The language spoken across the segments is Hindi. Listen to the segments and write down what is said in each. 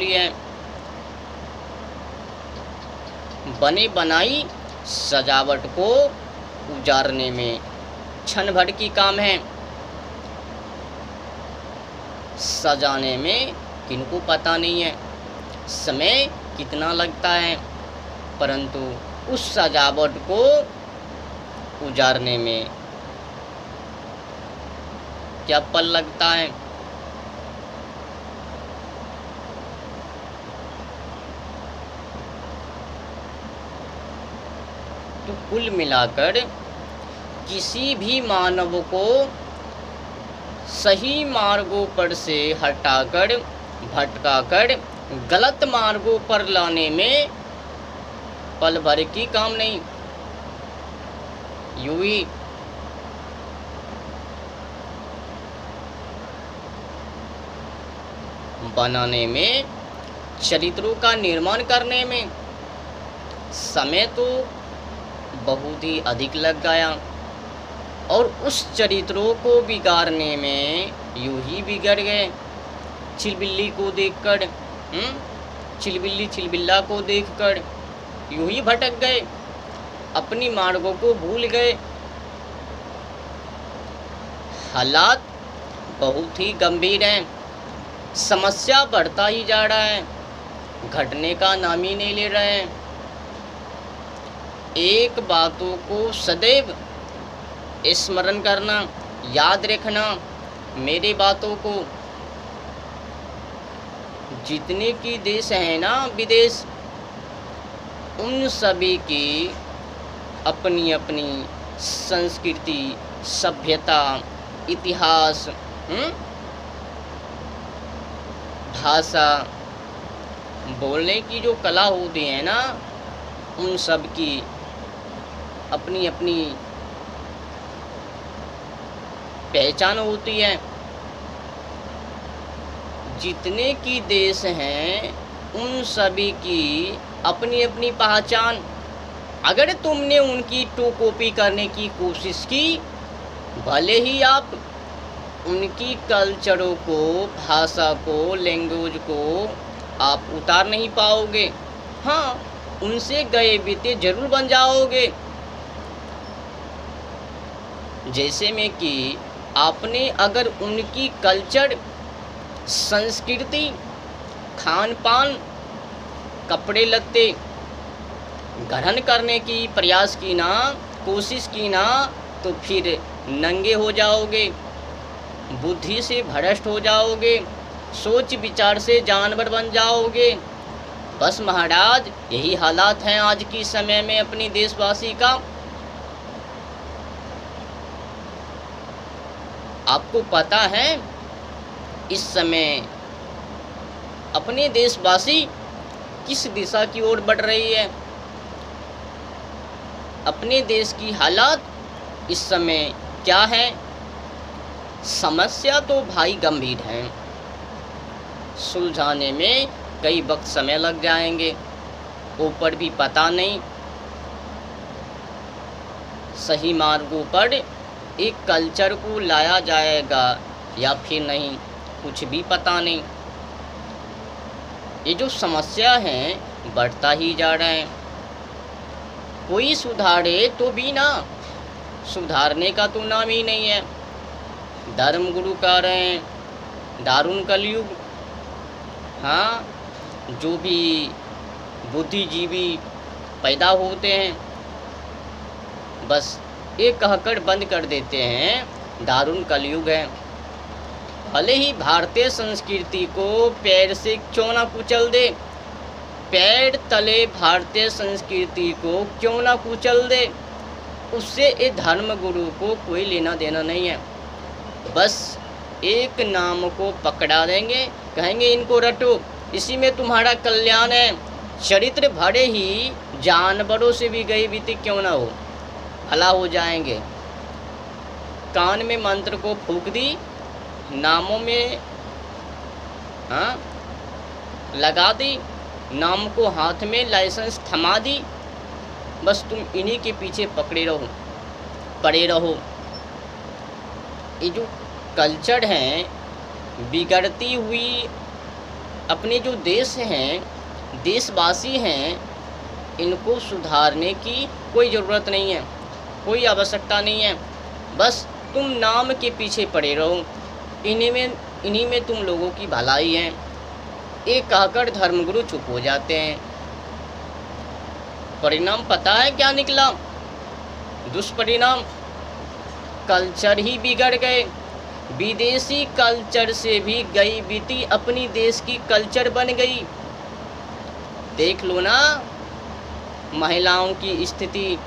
बोली है, बने बनाई सजावट को उजारने में क्षण भर की काम है। सजाने में किनको पता नहीं है समय कितना लगता है, परंतु उस सजावट को उजारने में क्या पल लगता है। तो कुल मिलाकर किसी भी मानव को सही मार्गों पर से हटाकर भटकाकर गलत मार्गों पर लाने में पल भर की काम नहीं। यूं ही बनाने में, चरित्रों का निर्माण करने में समय तो बहुत ही अधिक लग गया, और उस चरित्रों को बिगाड़ने में यूं ही बिगड़ गए। चिलबिल्ली को देखकर, चिलबिल्ली चिलबिल्ला को देखकर यूं ही भटक गए, अपनी मार्गों को भूल गए। हालात बहुत ही गंभीर हैं, समस्या बढ़ता ही जा रहा है, घटने का नाम ही नहीं ले रहे हैं। एक बातों को सदैव स्मरण करना, याद रखना मेरी बातों को। जितने की देश है ना विदेश, उन सभी की अपनी अपनी संस्कृति, सभ्यता, इतिहास, भाषा, बोलने की जो कला होती है ना, उन सब की अपनी अपनी पहचान होती है। जितने की देश हैं उन सभी की अपनी अपनी पहचान। अगर तुमने उनकी टू कॉपी करने की कोशिश की, भले ही आप उनकी कल्चरों को, भाषा को, लैंग्वेज को आप उतार नहीं पाओगे, हाँ उनसे गए बीते जरूर बन जाओगे। जैसे में कि आपने अगर उनकी कल्चर, संस्कृति, खान पान, कपड़े लत्ते ग्रहण करने की प्रयास की ना, कोशिश की ना, तो फिर नंगे हो जाओगे, बुद्धि से भ्रष्ट हो जाओगे, सोच विचार से जानवर बन जाओगे। बस महाराज यही हालात हैं आज की समय में अपनी देशवासी का। आपको पता है इस समय अपने देशवासी किस दिशा की ओर बढ़ रही है। अपने देश की हालात इस समय क्या है। समस्या तो भाई गंभीर है, सुलझाने में कई वक्त समय लग जाएंगे, ऊपर भी पता नहीं सही मार्गों पर एक कल्चर को लाया जाएगा या फिर नहीं, कुछ भी पता नहीं। ये जो समस्या है बढ़ता ही जा रहा है। कोई सुधारे तो भी ना, सुधारने का तो नाम ही नहीं है। धर्मगुरु कह रहे हैं दारुण कलयुग। हाँ, जो भी बुद्धिजीवी पैदा होते हैं बस एक कहकर बंद कर देते हैं दारुण कलयुग है। भले ही भारतीय संस्कृति को पैर से क्यों ना कुचल दे, पैर तले भारतीय संस्कृति को क्यों ना कुचल दे, उससे ये धर्मगुरु को कोई लेना देना नहीं है। बस एक नाम को पकड़ा देंगे, कहेंगे इनको रटो, इसी में तुम्हारा कल्याण है। चरित्र भरे ही जानवरों से भी गए बीते क्यों ना हो, भला हो जाएंगे। कान में मंत्र को फूंक दी, नामों में हाँ लगा दी, नाम को हाथ में लाइसेंस थमा दी, बस तुम इन्हीं के पीछे पड़े रहो। ये जो कल्चर है बिगड़ती हुई अपने जो देश हैं, देशवासी हैं, इनको सुधारने की कोई ज़रूरत नहीं है, कोई आवश्यकता नहीं है। बस तुम नाम के पीछे पड़े रहो, इन्हीं में तुम लोगों की भलाई है। ये कहकर धर्मगुरु चुप हो जाते हैं। परिणाम पता है क्या निकला? दुष्परिणाम, कल्चर ही बिगड़ गए। विदेशी कल्चर से भी गई बीती अपनी देश की कल्चर बन गई। देख लो ना, महिलाओं की स्थिति,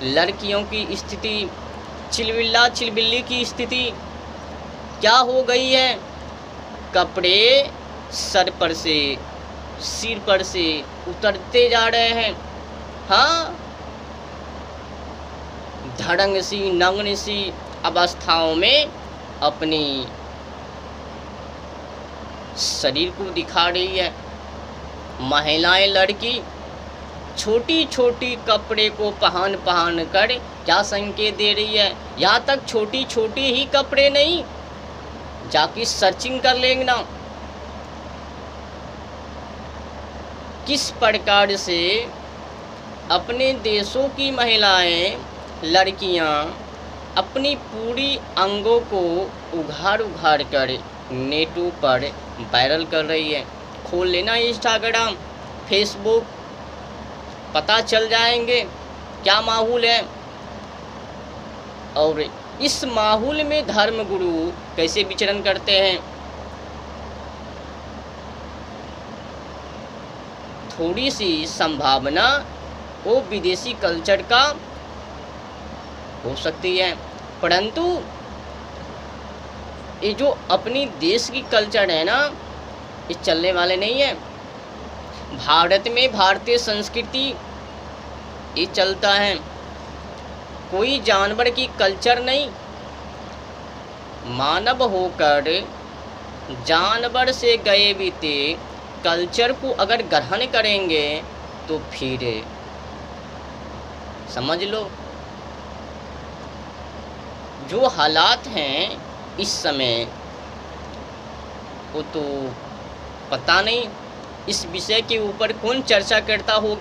लड़कियों की स्थिति, चिलबिल्ला चिलबिल्ली की स्थिति क्या हो गई है। कपड़े सिर पर से उतरते जा रहे हैं। हाँ, धड़ंग सी नग्न सी अवस्थाओं में अपनी शरीर को दिखा रही है। महिलाएं, लड़की छोटी छोटी कपड़े को पहन कर क्या संकेत दे रही है। यहाँ तक छोटी छोटी ही कपड़े नहीं, जाके सर्चिंग कर लेंगे ना, किस प्रकार से अपने देशों की महिलाएं, लड़कियां अपनी पूरी अंगों को उघाड़ कर नेटों पर वायरल कर रही है। खोल लेना इंस्टाग्राम, फेसबुक, पता चल जाएंगे क्या माहौल है। और इस माहौल में धर्मगुरु कैसे विचरण करते हैं। थोड़ी सी संभावना वो विदेशी कल्चर का हो सकती है, परंतु ये जो अपनी देश की कल्चर है ना, ये चलने वाले नहीं है। भारत में भारतीय संस्कृति ये चलता है, कोई जानवर की कल्चर नहीं। मानव होकर जानवर से गए बीते कल्चर को अगर ग्रहण करेंगे तो फिर समझ लो जो हालात हैं इस समय, वो तो पता नहीं इस विषय के ऊपर कौन चर्चा करता होगा।